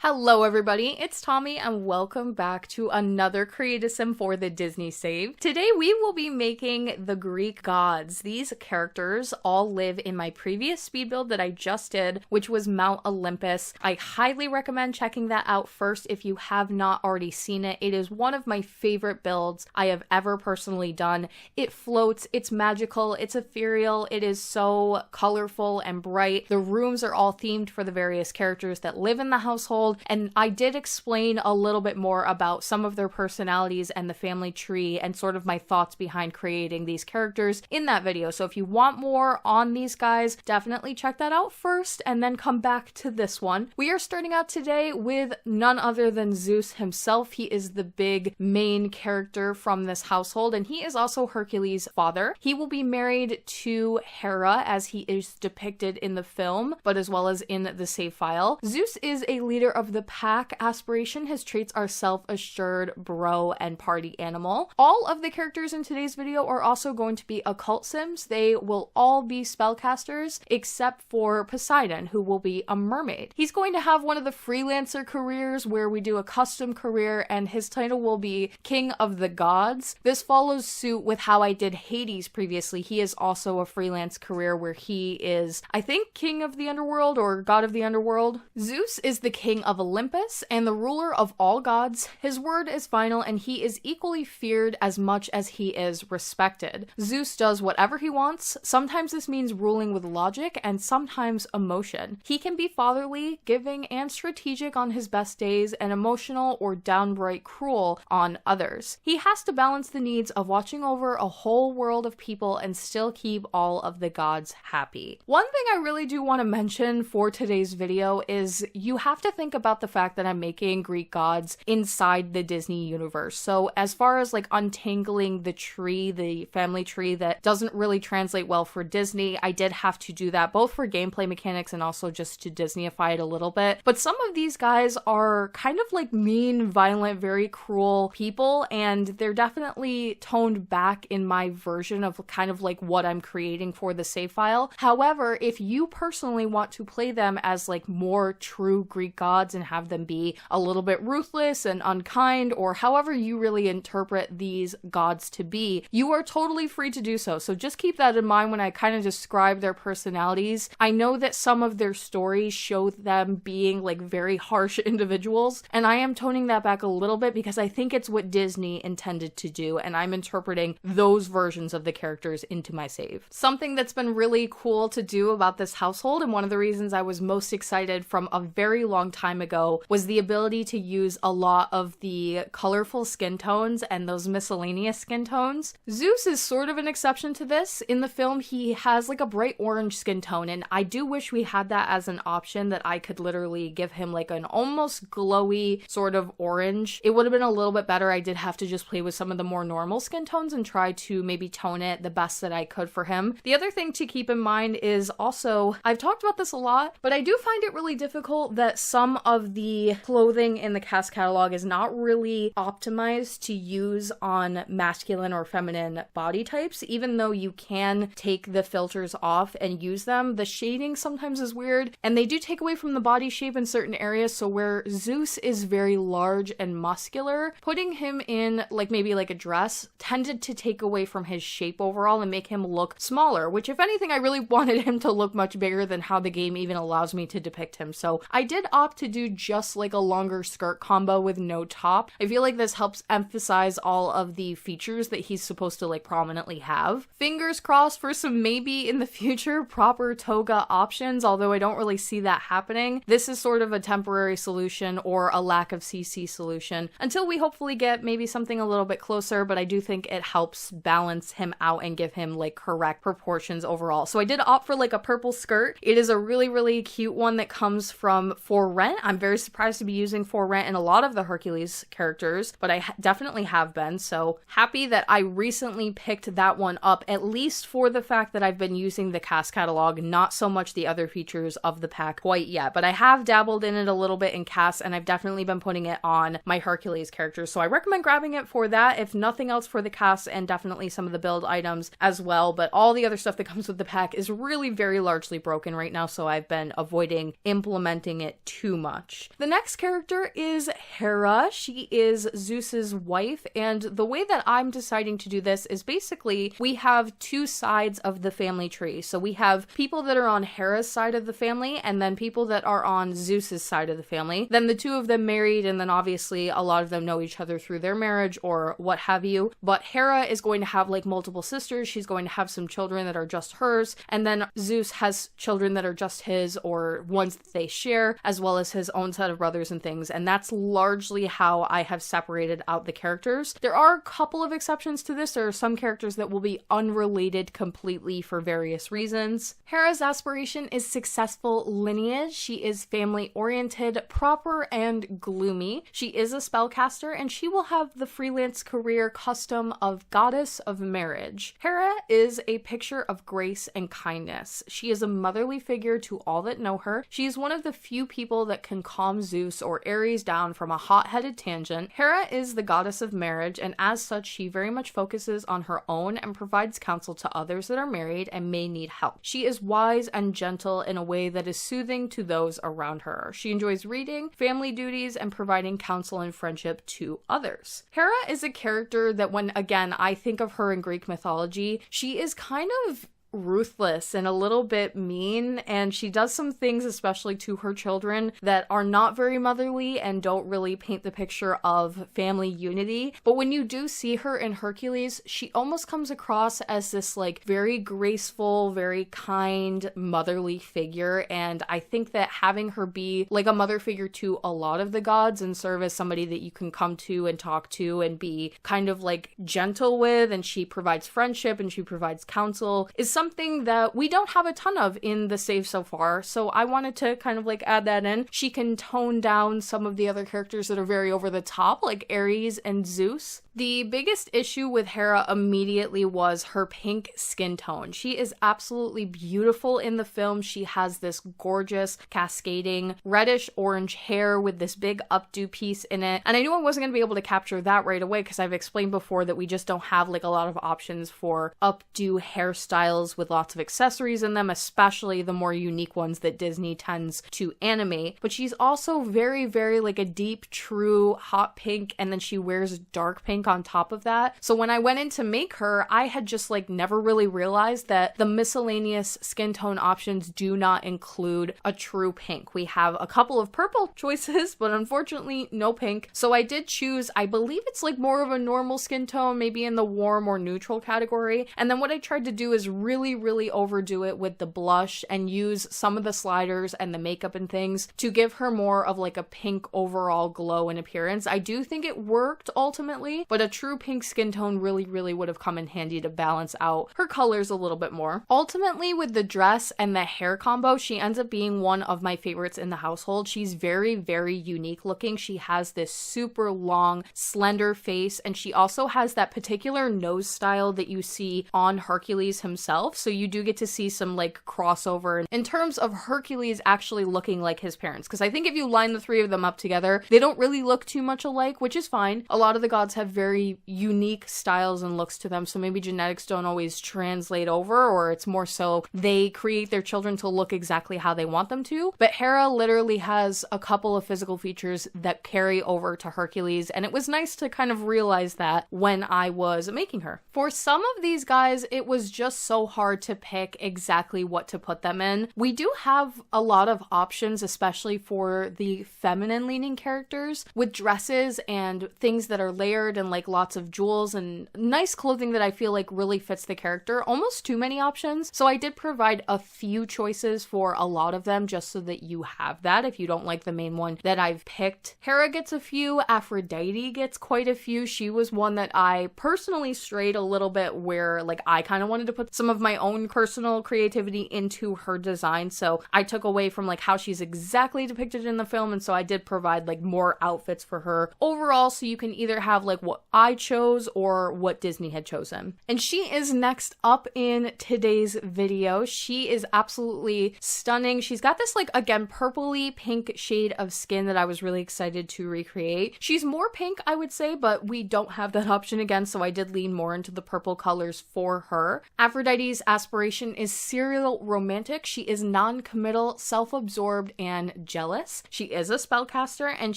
Hello everybody, it's Tommy and welcome back to another Create a Sim for the Disney Save. Today we will be making the Greek gods. These characters all live in my previous speed build that I just did, which was Mount Olympus. I highly recommend checking that out first if you have not already seen it. It is one of my favorite builds I have ever personally done. It floats, it's magical, it's ethereal, it is so colorful and bright. The rooms are all themed for the various characters that live in the household. And I did explain a little bit more about some of their personalities and the family tree and sort of my thoughts behind creating these characters in that video. So if you want more on these guys, definitely check that out first and then come back to this one. We are starting out today with none other than Zeus himself. He is the big main character from this household, and he is also Hercules' father. He will be married to Hera as he is depicted in the film, but as well as in the save file. Zeus is a leader of the pack aspiration. His traits are self-assured, bro, and party animal. All of the characters in today's video are also going to be occult sims. They will all be spellcasters except for Poseidon, who will be a mermaid. He's going to have one of the freelancer careers where we do a custom career, and his title will be King of the Gods. This follows suit with how I did Hades previously. He is also a freelance career where he is, I think, King of the Underworld or God of the Underworld. Zeus is the king of Olympus and the ruler of all gods. His word is final and he is equally feared as much as he is respected. Zeus does whatever he wants. Sometimes this means ruling with logic and sometimes emotion. He can be fatherly, giving, and strategic on his best days, and emotional or downright cruel on others. He has to balance the needs of watching over a whole world of people and still keep all of the gods happy. One thing I really do want to mention for today's video is you have to think about the fact that I'm making Greek gods inside the Disney universe. So as far as like untangling the tree, the family tree that doesn't really translate well for Disney, I did have to do that both for gameplay mechanics and also just to Disneyify it a little bit. But some of these guys are kind of like mean, violent, very cruel people, and they're definitely toned back in my version of kind of like what I'm creating for the save file. However, if you personally want to play them as like more true Greek gods and have them be a little bit ruthless and unkind, or however you really interpret these gods to be, you are totally free to do so. So just keep that in mind when I kind of describe their personalities. I know that some of their stories show them being like very harsh individuals, and I am toning that back a little bit because I think it's what Disney intended to do, and I'm interpreting those versions of the characters into my save. Something that's been really cool to do about this household, and one of the reasons I was most excited from a very long time ago, was the ability to use a lot of the colorful skin tones and those miscellaneous skin tones. Zeus is sort of an exception to this. In the film, he has like a bright orange skin tone, and I do wish we had that as an option, that I could literally give him like an almost glowy sort of orange. It would have been a little bit better. I did have to just play with some of the more normal skin tones and try to maybe tone it the best that I could for him. The other thing to keep in mind is also, I've talked about this a lot, but I do find it really difficult that some of the clothing in the CAS catalog is not really optimized to use on masculine or feminine body types. Even though you can take the filters off and use them, the shading sometimes is weird, and they do take away from the body shape in certain areas. So where Zeus is very large and muscular, putting him in like maybe like a dress tended to take away from his shape overall and make him look smaller, which if anything, I really wanted him to look much bigger than how the game even allows me to depict him. So I did opt to do just like a longer skirt combo with no top. I feel like this helps emphasize all of the features that he's supposed to like prominently have. Fingers crossed for some maybe in the future proper toga options, although I don't really see that happening. This is sort of a temporary solution or a lack of CC solution until we hopefully get maybe something a little bit closer, but I do think it helps balance him out and give him like correct proportions overall. So I did opt for like a purple skirt. It is a really, really cute one that comes from For Rent. I'm very surprised to be using For Rent in a lot of the Hercules characters, but I definitely have been, so happy that I recently picked that one up, at least for the fact that I've been using the CAS catalog, not so much the other features of the pack quite yet, but I have dabbled in it a little bit in CAS, and I've definitely been putting it on my Hercules characters, so I recommend grabbing it for that, if nothing else for the CAS, and definitely some of the build items as well, but all the other stuff that comes with the pack is really very largely broken right now, so I've been avoiding implementing it too much. much. The next character is Hera. She is Zeus's wife, and the way that I'm deciding to do this is basically we have two sides of the family tree. So we have people that are on Hera's side of the family and then people that are on Zeus's side of the family. Then the two of them married, and then obviously a lot of them know each other through their marriage or what have you. But Hera is going to have like multiple sisters. She's going to have some children that are just hers, and then Zeus has children that are just his or ones that they share, as well as his own set of brothers and things. And that's largely how I have separated out the characters. There are a couple of exceptions to this. There are some characters that will be unrelated completely for various reasons. Hera's aspiration is successful lineage. She is family oriented, proper, and gloomy. She is a spellcaster, and she will have the freelance career custom of goddess of marriage. Hera is a picture of grace and kindness. She is a motherly figure to all that know her. She is one of the few people that can calm Zeus or Aries down from a hot-headed tangent. Hera is the goddess of marriage, and as such, she very much focuses on her own and provides counsel to others that are married and may need help. She is wise and gentle in a way that is soothing to those around her. She enjoys reading, family duties, and providing counsel and friendship to others. Hera is a character that when, again, I think of her in Greek mythology, she is kind of ruthless and a little bit mean, and she does some things, especially to her children, that are not very motherly and don't really paint the picture of family unity. But when you do see her in Hercules, she almost comes across as this like very graceful, very kind, motherly figure, and I think that having her be like a mother figure to a lot of the gods and serve as somebody that you can come to and talk to and be kind of like gentle with, and she provides friendship and she provides counsel, is something that we don't have a ton of in the save so far, so I wanted to kind of like add that in. She can tone down some of the other characters that are very over the top, like Aries and Zeus. The biggest issue with Hera immediately was her pink skin tone. She is absolutely beautiful in the film. She has this gorgeous cascading reddish orange hair with this big updo piece in it, and I knew I wasn't going to be able to capture that right away because I've explained before that we just don't have like a lot of options for updo hairstyles with lots of accessories in them, especially the more unique ones that Disney tends to animate. But she's also very, very like a deep, true hot pink, and then she wears dark pink on top of that. So when I went in to make her, I had just like never really realized that the miscellaneous skin tone options do not include a true pink. We have a couple of purple choices, but unfortunately no pink. So I did choose, I believe it's like more of a normal skin tone, maybe in the warm or neutral category. And then what I tried to do is really overdo it with the blush and use some of the sliders and the makeup and things to give her more of like a pink overall glow and appearance. I do think it worked ultimately, but a true pink skin tone really would have come in handy to balance out her colors a little bit more. Ultimately, with the dress and the hair combo, she ends up being one of my favorites in the household. She's very unique looking. She has this super long, slender face, and she also has that particular nose style that you see on Hercules himself. So you do get to see some like crossover in terms of Hercules actually looking like his parents. Because I think if you line the three of them up together, they don't really look too much alike, which is fine. A lot of the gods have very unique styles and looks to them, so maybe genetics don't always translate over, or it's more so they create their children to look exactly how they want them to. But Hera literally has a couple of physical features that carry over to Hercules, and it was nice to kind of realize that when I was making her. For some of these guys, it was just so hard to pick exactly what to put them in. We do have a lot of options, especially for the feminine leaning characters, with dresses and things that are layered and like lots of jewels and nice clothing that I feel like really fits the character. Almost too many options. So I did provide a few choices for a lot of them just so that you have that if you don't like the main one that I've picked. Hera gets a few. Aphrodite gets quite a few. She was one that I personally strayed a little bit where like I kind of wanted to put some of my own personal creativity into her design. So I took away from like how she's exactly depicted in the film, and so I did provide like more outfits for her overall, so you can either have like what I chose or what Disney had chosen. And she is next up in today's video. She is absolutely stunning. She's got this like, again, purpley pink shade of skin that I was really excited to recreate. She's more pink, I would say, but we don't have that option again, so I did lean more into the purple colors for her. Aphrodite's aspiration is serial romantic. She is non-committal, self-absorbed, and jealous. She is a spellcaster, and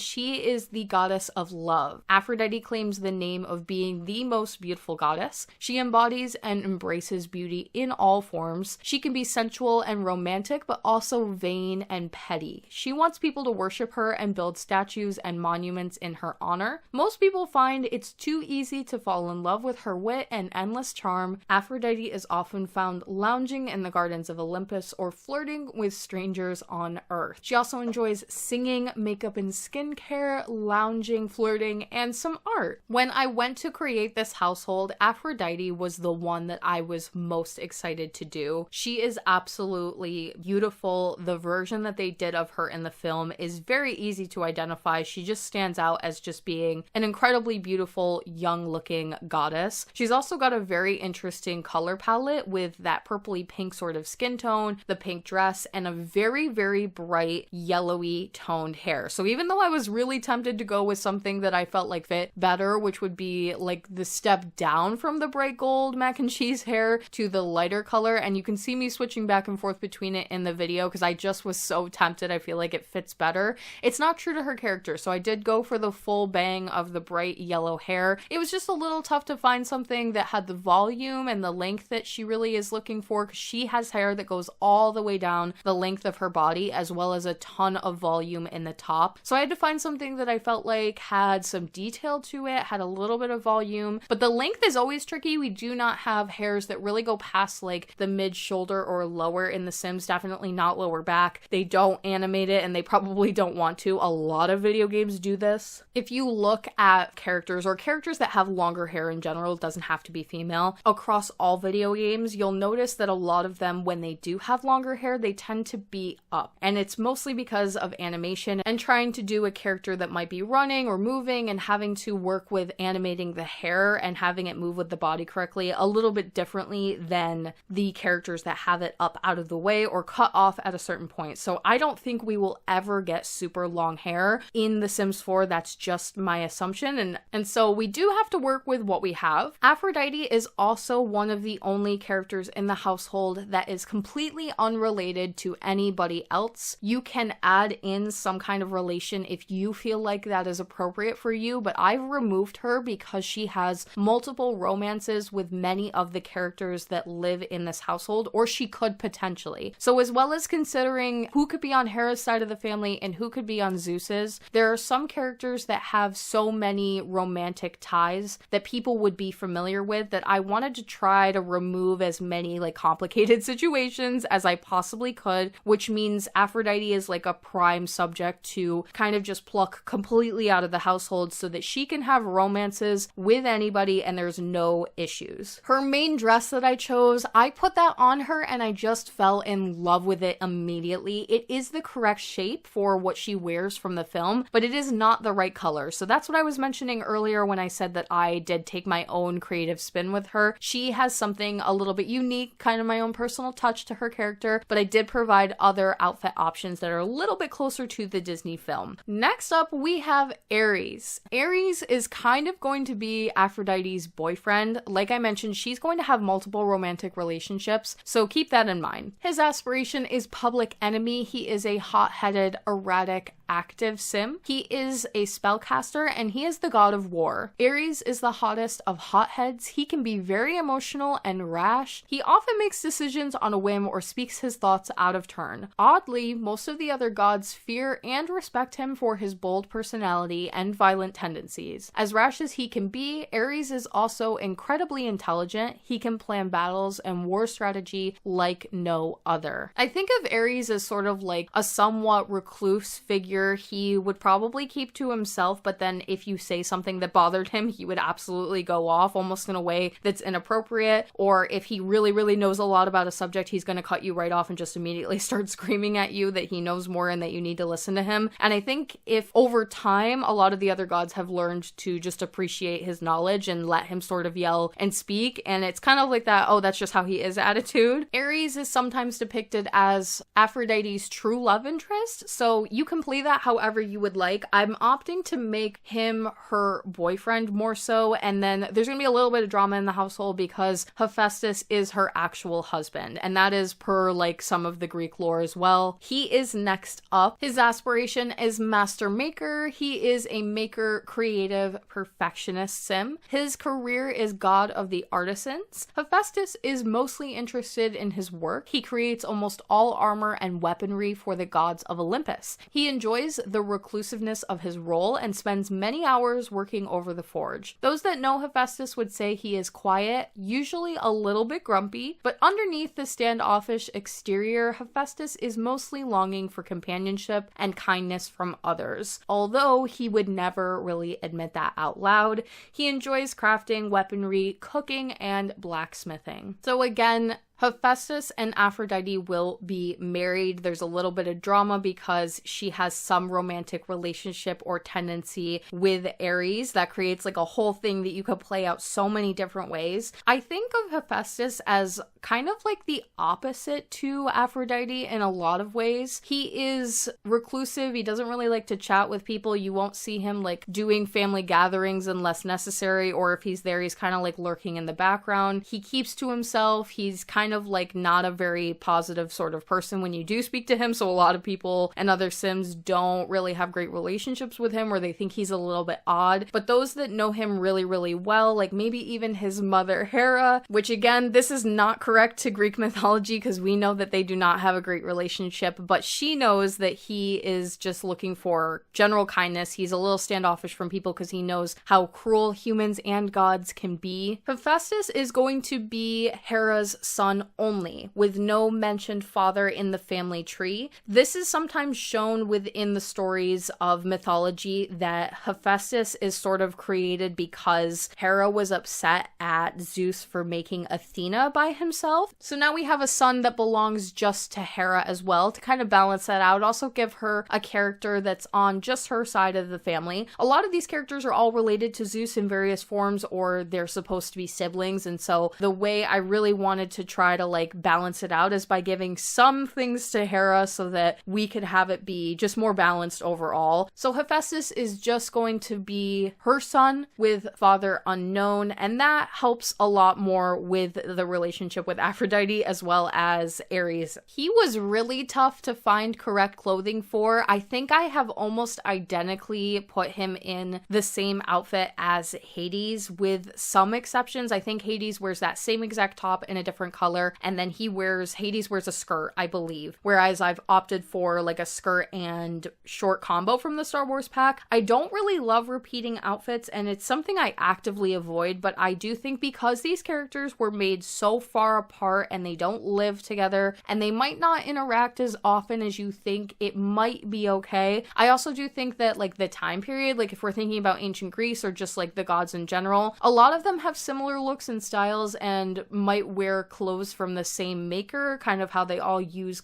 she is the goddess of love. Aphrodite claims the name of being the most beautiful goddess. She embodies and embraces beauty in all forms. She can be sensual and romantic, but also vain and petty. She wants people to worship her and build statues and monuments in her honor. Most people find it's too easy to fall in love with her wit and endless charm. Aphrodite is often found lounging in the gardens of Olympus or flirting with strangers on Earth. She also enjoys singing, makeup and skincare, lounging, flirting, and some art. When I went to create this household, Aphrodite was the one that I was most excited to do. She is absolutely beautiful. The version that they did of her in the film is very easy to identify. She just stands out as just being an incredibly beautiful, young-looking goddess. She's also got a very interesting color palette with that purpley pink sort of skin tone, the pink dress, and a very, very bright yellowy toned hair. So even though I was really tempted to go with something that I felt like fit better, which would be like the step down from the bright gold mac and cheese hair to the lighter color, and you can see me switching back and forth between it in the video because I just was so tempted. I feel like it fits better. It's not true to her character, so I did go for the full bang of the bright yellow hair. It was just a little tough to find something that had the volume and the length that she really is looking for, because she has hair that goes all the way down the length of her body, as well as a ton of volume in the top. So I had to find something that I felt like had some detail to it, had a little bit of volume, but the length is always tricky. We do not have hairs that really go past like the mid shoulder or lower in The Sims, definitely not lower back. They don't animate it, and they probably don't want to. A lot of video games do this. If you look at characters or characters that have longer hair in general, it doesn't have to be female, across all video games, you'll notice that a lot of them, when they do have longer hair, they tend to be up. And it's mostly because of animation and trying to do a character that might be running or moving and having to work with animating the hair and having it move with the body correctly a little bit differently than the characters that have it up out of the way or cut off at a certain point. So I don't think we will ever get super long hair in The Sims 4. That's just my assumption. And so we do have to work with what we have. Aphrodite is also one of the only characters in the household that is completely unrelated to anybody else. You can add in some kind of relation if you feel like that is appropriate for you, but I've removed her because she has multiple romances with many of the characters that live in this household, or she could potentially. So as well as considering who could be on Hera's side of the family and who could be on Zeus's, there are some characters that have so many romantic ties that people would be familiar with that I wanted to try to remove as many like complicated situations as I possibly could, which means Aphrodite is like a prime subject to kind of just pluck completely out of the household so that she can have romances with anybody and there's no issues. Her main dress that I chose, I put that on her and I just fell in love with it immediately. It is the correct shape for what she wears from the film, but it is not the right color. So that's what I was mentioning earlier when I said that I did take my own creative spin with her. She has something a little bit unique, kind of my own personal touch to her character, but I did provide other outfit options that are a little bit closer to the Disney film. Next up, we have Aries. Aries is kind of going to be Aphrodite's boyfriend. Like I mentioned, she's going to have multiple romantic relationships, so keep that in mind. His aspiration is public enemy. He is a hot-headed, erratic, active sim. He is a spellcaster and he is the god of war. Aries is the hottest of hotheads. He can be very emotional and rash. He often makes decisions on a whim or speaks his thoughts out of turn. Oddly, most of the other gods fear and respect him for his bold personality and violent tendencies. As rash as he can be, Aries is also incredibly intelligent. He can plan battles and war strategy like no other. I think of Aries as sort of like a somewhat recluse figure figure. He would probably keep to himself, but then if you say something that bothered him, he would absolutely go off almost in a way that's inappropriate. Or if he really, really knows a lot about a subject, he's going to cut you right off and just immediately start screaming at you that he knows more and that you need to listen to him. And I think if over time, a lot of the other gods have learned to just appreciate his knowledge and let him sort of yell and speak. And it's kind of like that, oh, that's just how he is attitude. Ares is sometimes depicted as Aphrodite's true love interest. So you can play that however you would like. I'm opting to make him her boyfriend more so. And then there's going to be a little bit of drama in the household because Hephaestus is her actual husband. And that is per like some of the Greek lore as well. He is next up. His aspiration is master maker. He is a maker, creative, perfectionist sim. His career is god of the artisans. Hephaestus is mostly interested in his work. He creates almost all armor and weaponry for the gods of Olympus. He enjoys the reclusiveness of his role and spends many hours working over the forge. Those that know Hephaestus would say he is quiet, usually a little bit grumpy, but underneath the standoffish exterior, Hephaestus is mostly longing for companionship and kindness from others. Although he would never really admit that out loud, he enjoys crafting, weaponry, cooking, and blacksmithing. So again, Hephaestus and Aphrodite will be married. There's a little bit of drama because she has some romantic relationship or tendency with Ares that creates like a whole thing that you could play out so many different ways. I think of Hephaestus as kind of like the opposite to Aphrodite in a lot of ways. He is reclusive. He doesn't really like to chat with people. You won't see him like doing family gatherings unless necessary, or if he's there, he's kind of like lurking in the background. He keeps to himself. He's kind of like not a very positive sort of person when you do speak to him. So a lot of people and other sims don't really have great relationships with him, or they think he's a little bit odd. But those that know him really, really well, like maybe even his mother Hera, which again, this is not correct to Greek mythology because we know that they do not have a great relationship, but she knows that he is just looking for general kindness. He's a little standoffish from people because he knows how cruel humans and gods can be. Hephaestus is going to be Hera's son only, with no mentioned father in the family tree. This is sometimes shown within the stories of mythology that Hephaestus is sort of created because Hera was upset at Zeus for making Athena by himself. So now we have a son that belongs just to Hera as well to kind of balance that out. Also give her a character that's on just her side of the family. A lot of these characters are all related to Zeus in various forms, or they're supposed to be siblings. And so the way I really wanted to try to like balance it out is by giving some things to Hera so that we could have it be just more balanced overall. So Hephaestus is just going to be her son with father unknown, and that helps a lot more with the relationship with Aphrodite as well as Ares. He was really tough to find correct clothing for. I think I have almost identically put him in the same outfit as Hades with some exceptions. I think Hades wears that same exact top in a different color, and then Hades wears a skirt, I believe. Whereas I've opted for like a skirt and short combo from the Star Wars pack. I don't really love repeating outfits, and it's something I actively avoid, but I do think because these characters were made so far apart and they don't live together and they might not interact as often as you think, it might be okay. I also do think that like the time period, like if we're thinking about ancient Greece or just like the gods in general, a lot of them have similar looks and styles and might wear clothes from the same maker, kind of how they all use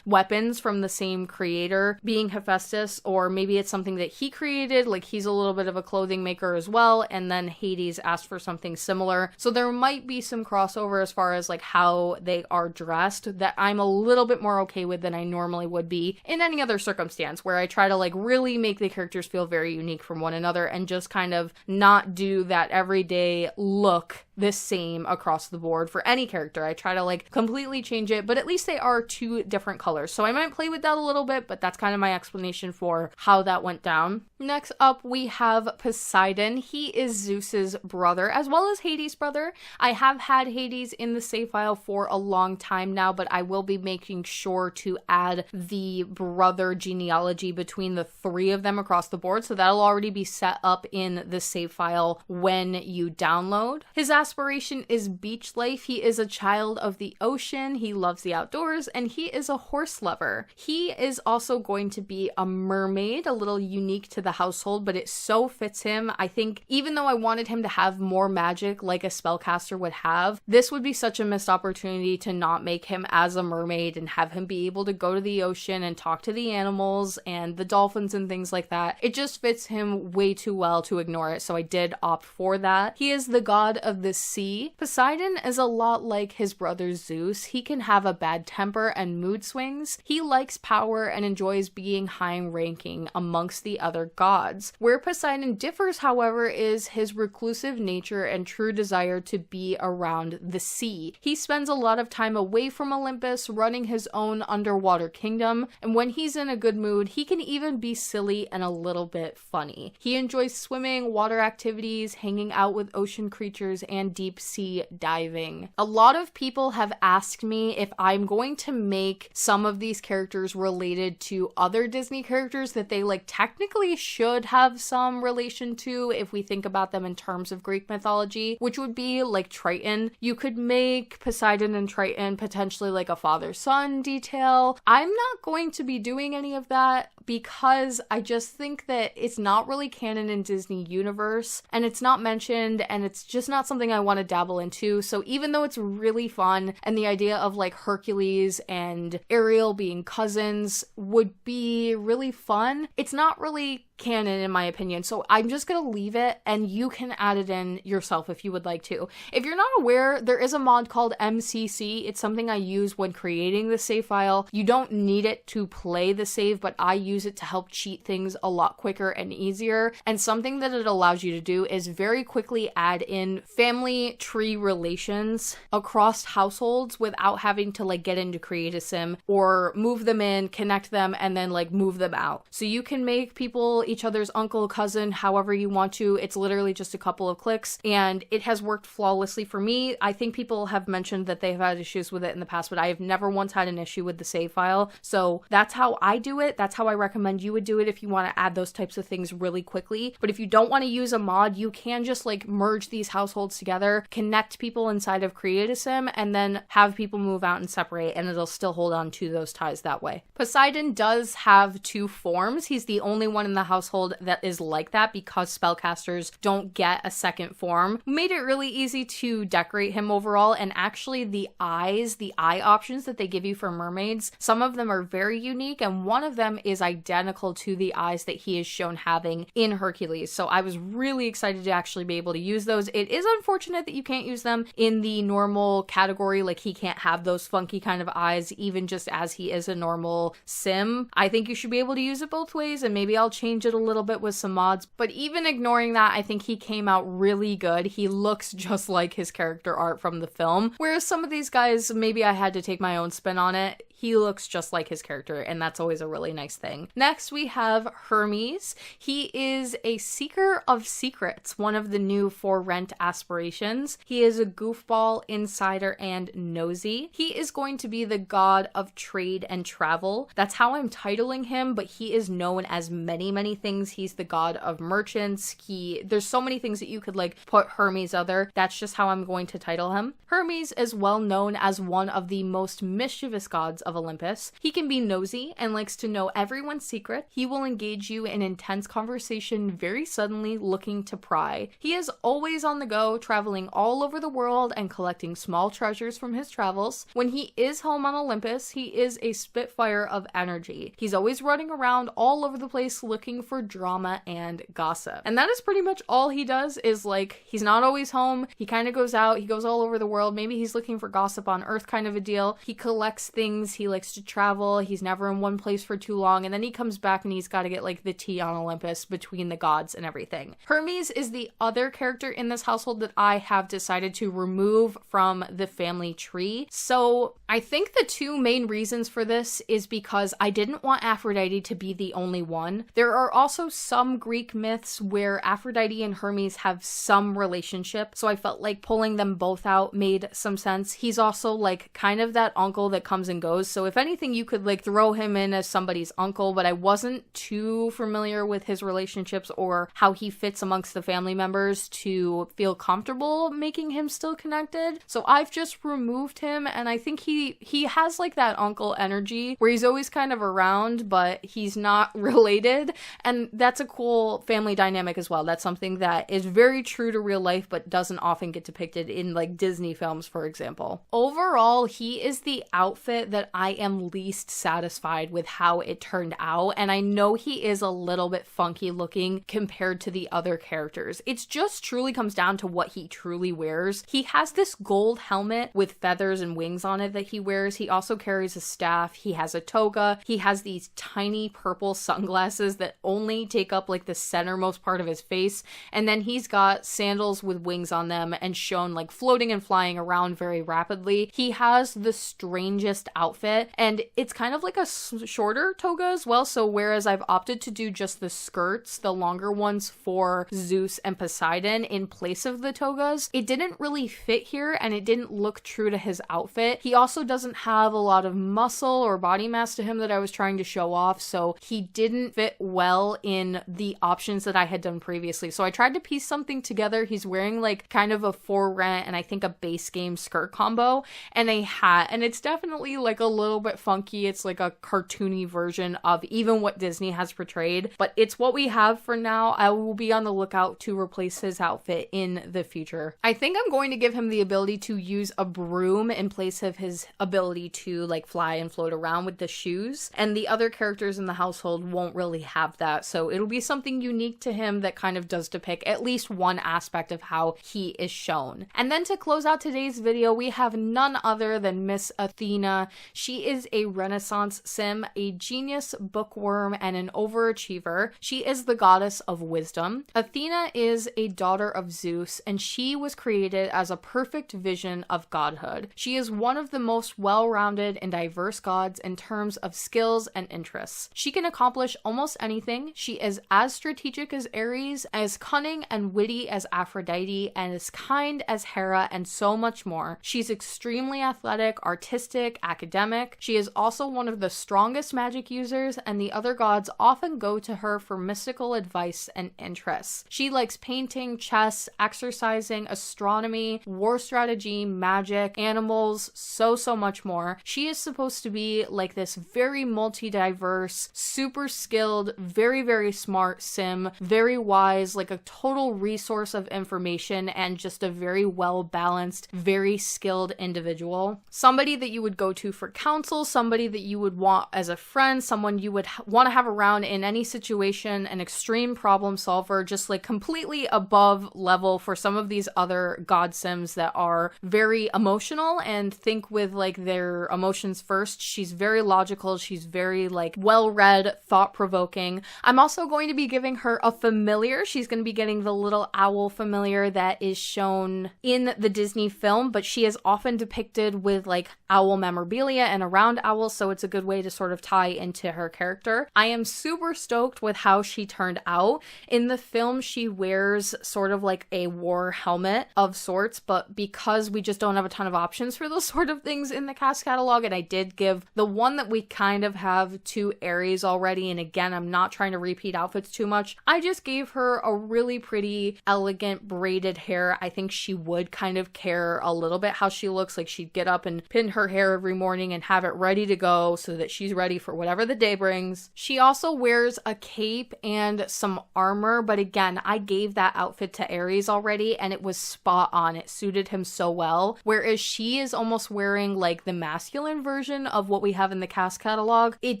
weapons from the same creator, being Hephaestus, or maybe it's something that he created, like he's a little bit of a clothing maker as well, and then Hades asked for something similar. So there might be some crossover as far as like how they are dressed that I'm a little bit more okay with than I normally would be in any other circumstance, where I try to like really make the characters feel very unique from one another and just kind of not do that everyday look the same across the board for any character. I try to like completely change it, but at least they are two different colors. So I might play with that a little bit, but that's kind of my explanation for how that went down. Next up, we have Poseidon. He is Zeus's brother, as well as Hades' brother. I have had Hades in the save file for a long time now, but I will be making sure to add the brother genealogy between the three of them across the board, so that'll already be set up in the save file when you download. His aspiration is beach life. He is a child of the ocean, he loves the outdoors, and he is a horse lover. He is also going to be a mermaid, a little unique to the household, but it so fits him. I think even though I wanted him to have more magic like a spellcaster would have, this would be such a missed opportunity to not make him as a mermaid and have him be able to go to the ocean and talk to the animals and the dolphins and things like that. It just fits him way too well to ignore it, so I did opt for that. He is the god of the sea. Poseidon is a lot like his brother Zeus. He can have a bad temper and mood swings. He likes power and enjoys being high ranking amongst the other gods. Where Poseidon differs, however, is his reclusive nature and true desire to be around the sea. He spends a lot of time away from Olympus, running his own underwater kingdom, and when he's in a good mood, he can even be silly and a little bit funny. He enjoys swimming, water activities, hanging out with ocean creatures, and deep sea diving. A lot of people have asked me if I'm going to make some of these characters related to other Disney characters that they technically should have some relation to if we think about them in terms of Greek mythology, which would be like Triton. You could make Poseidon and Triton potentially like a father-son detail. I'm not going to be doing any of that because I just think that it's not really canon in Disney universe and it's not mentioned and it's just not something I want to dabble into. So even though it's really fun and the idea of Hercules and Ariel being cousins would be really fun, it's not really canon in my opinion, so I'm just gonna leave it and you can add it in yourself if you would like to. If you're not aware, there is a mod called MCC. It's something I use when creating the save file. You don't need it to play the save, but I use it to help cheat things a lot quicker and easier, and something that it allows you to do is very quickly add in family tree relations across households without having to get into Create a Sim or move them in, connect them, and then move them out. So you can make people each other's uncle, cousin, however you want to. It's literally just a couple of clicks and it has worked flawlessly for me. I think people have mentioned that they've had issues with it in the past, but I have never once had an issue with the save file. So that's how I do it. That's how I recommend you would do it if you want to add those types of things really quickly. But if you don't want to use a mod, you can just merge these households together, connect people inside of Create a Sim, and then have people move out and separate, and it'll still hold on to those ties that way. Poseidon does have two forms. He's the only one in the household that is like that because spellcasters don't get a second form. Made it really easy to decorate him overall, and actually the eye options that they give you for mermaids, some of them are very unique, and one of them is identical to the eyes that he is shown having in Hercules. So I was really excited to actually be able to use those. It is unfortunate that you can't use them in the normal category, he can't have those funky kind of eyes even just as he is a normal sim. I think you should be able to use it both ways, and maybe I'll change it a little bit with some mods, but even ignoring that, I think he came out really good. He looks just like his character art from the film, whereas some of these guys, maybe I had to take my own spin on it. He looks just like his character, and that's always a really nice thing. Next, we have Hermes. He is a seeker of secrets, one of the new for rent aspirations. He is a goofball, insider, and nosy. He is going to be the god of trade and travel. That's how I'm titling him, but he is known as many things. He's the god of merchants. There's so many things that you could put Hermes other. That's just how I'm going to title him. Hermes is well known as one of the most mischievous gods of Olympus. He can be nosy and likes to know everyone's secret. He will engage you in intense conversation very suddenly, looking to pry. He is always on the go, traveling all over the world and collecting small treasures from his travels. When he is home on Olympus, he is a spitfire of energy. He's always running around all over the place looking for drama and gossip. And that is pretty much all he does is he's not always home. He kind of goes out, he goes all over the world. Maybe he's looking for gossip on Earth kind of a deal. He collects things, he he likes to travel. He's never in one place for too long. And then he comes back and he's got to get like the tea on Olympus between the gods and everything. Hermes is the other character in this household that I have decided to remove from the family tree. So I think the two main reasons for this is because I didn't want Aphrodite to be the only one. There are also some Greek myths where Aphrodite and Hermes have some relationship, so I felt like pulling them both out made some sense. He's also like kind of that uncle that comes and goes, so if anything you could like throw him in as somebody's uncle, but I wasn't too familiar with his relationships or how he fits amongst the family members to feel comfortable making him still connected. So I've just removed him, and I think he has like that uncle energy where he's always kind of around, but he's not related, and that's a cool family dynamic as well. That's something that is very true to real life but doesn't often get depicted in like Disney films, for example. Overall, he is the outfit that I am least satisfied with how it turned out, and I know he is a little bit funky looking compared to the other characters. It's just truly comes down to what he truly wears. He has this gold helmet with feathers and wings on it that he wears. He also carries a staff. He has a toga. He has these tiny purple sunglasses that only take up like the centermost part of his face, and then he's got sandals with wings on them and shown like floating and flying around very rapidly. He has the strangest outfit, and it's kind of like a shorter toga as well, so whereas I've opted to do just the skirts, the longer ones for Zeus and Poseidon in place of the togas, it didn't really fit here and it didn't look true to his outfit. He also doesn't have a lot of muscle or body mass to him that I was trying to show off, so he didn't fit well in the options that I had done previously. So I tried to piece something together. He's wearing like kind of a for rent and I think a base game skirt combo and a hat, and it's definitely like a little bit funky. It's like a cartoony version of even what Disney has portrayed, but it's what we have for now. I will be on the lookout to replace his outfit in the future. I think I'm going to give him the ability to use a broom in place of his ability to like fly and float around with the shoes, and the other characters in the household won't really have that, so it'll be something unique to him that kind of does depict at least one aspect of how he is shown. And then to close out today's video, we have none other than Miss Athena. She is a Renaissance sim, a genius bookworm, and an overachiever. She is the goddess of wisdom. Athena is a daughter of Zeus, and she was created as a perfect vision of godhood. She is one of the most well-rounded and diverse gods in terms of skills and interests. She can accomplish almost anything. She is as strategic as Aries, as cunning and witty as Aphrodite, and as kind as Hera, and so much more. She's extremely athletic, artistic, academic. She is also one of the strongest magic users, and the other gods often go to her for mystical advice and interests. She likes painting, chess, exercising, astronomy, war strategy, magic, animals, so much more. She is supposed to be like this very multi-diverse, super skilled, very smart sim, very wise, like a total resource of information, and just a very well-balanced, very skilled individual. Somebody that you would go to for counsel, somebody that you would want as a friend, someone you would want to have around in any situation, an extreme problem solver, just like completely above level for some of these other god sims that are very emotional and think with like their emotions first. She's very logical. She's very like well-read, thought-provoking. I'm also going to be giving her a familiar. She's going to be getting the little owl familiar that is shown in the Disney film, but she is often depicted with like owl memorabilia and around owls, so it's a good way to sort of tie into her character. I am super stoked with how she turned out. In the film, she wears sort of like a war helmet of sorts, but because we just don't have a ton of options for those sort of things in the CAS catalog, and I did give the one that we kind of have to Aries already, and again, I'm not trying to repeat outfits too much. I just gave her a really pretty, elegant braided hair. I think she would kind of care a little bit how she looks. Like she'd get up and pin her hair every morning and have it ready to go so that she's ready for whatever the day brings. She also wears a cape and some armor, but again, I gave that outfit to Aries already and it was spot on. It suited him so well, whereas she is almost wearing like the masculine version of what we have in the CAS catalog. It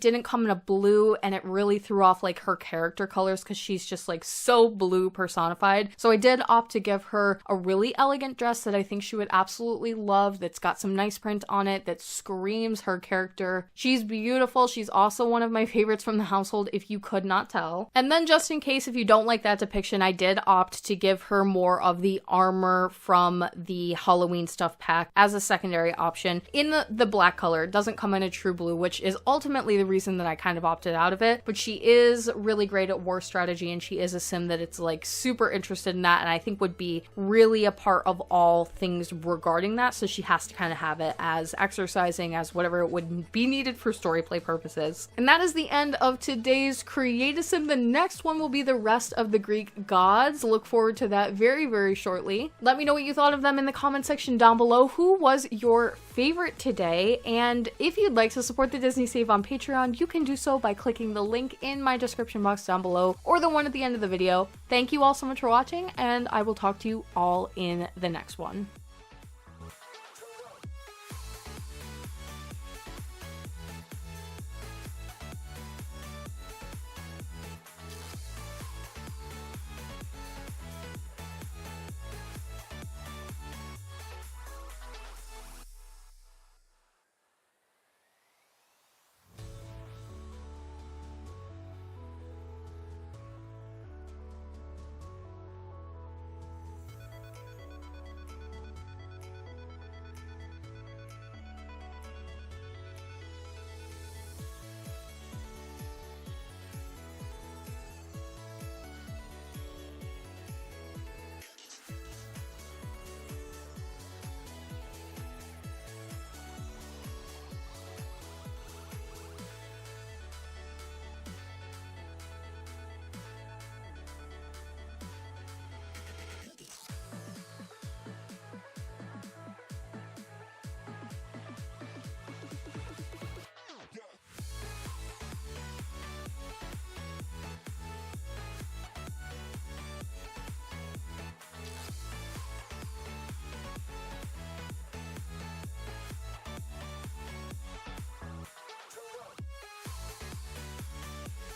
didn't come in a blue and it really threw off like her character colors because she's just like so blue personified. So I did opt to give her a really elegant dress that I think she would absolutely love, that's got some nice print on it, that screams seems, her character. She's beautiful. She's also one of my favorites from the household, if you could not tell. And then just in case if you don't like that depiction, I did opt to give her more of the armor from the Halloween stuff pack as a secondary option in the black color. It doesn't come in a true blue, which is ultimately the reason that I kind of opted out of it. But she is really great at war strategy, and she is a sim that it's like super interested in that, and I think would be really a part of all things regarding that. So she has to kind of have it as exercising, as whatever it would be needed for story play purposes. And that is the end of today's Create-A-Sim. The next one will be the rest of the Greek gods. Look forward to that very, very shortly. Let me know what you thought of them in the comment section down below. Who was your favorite today? And if you'd like to support the Disney Save on Patreon, you can do so by clicking the link in my description box down below or the one at the end of the video. Thank you all so much for watching, and I will talk to you all in the next one.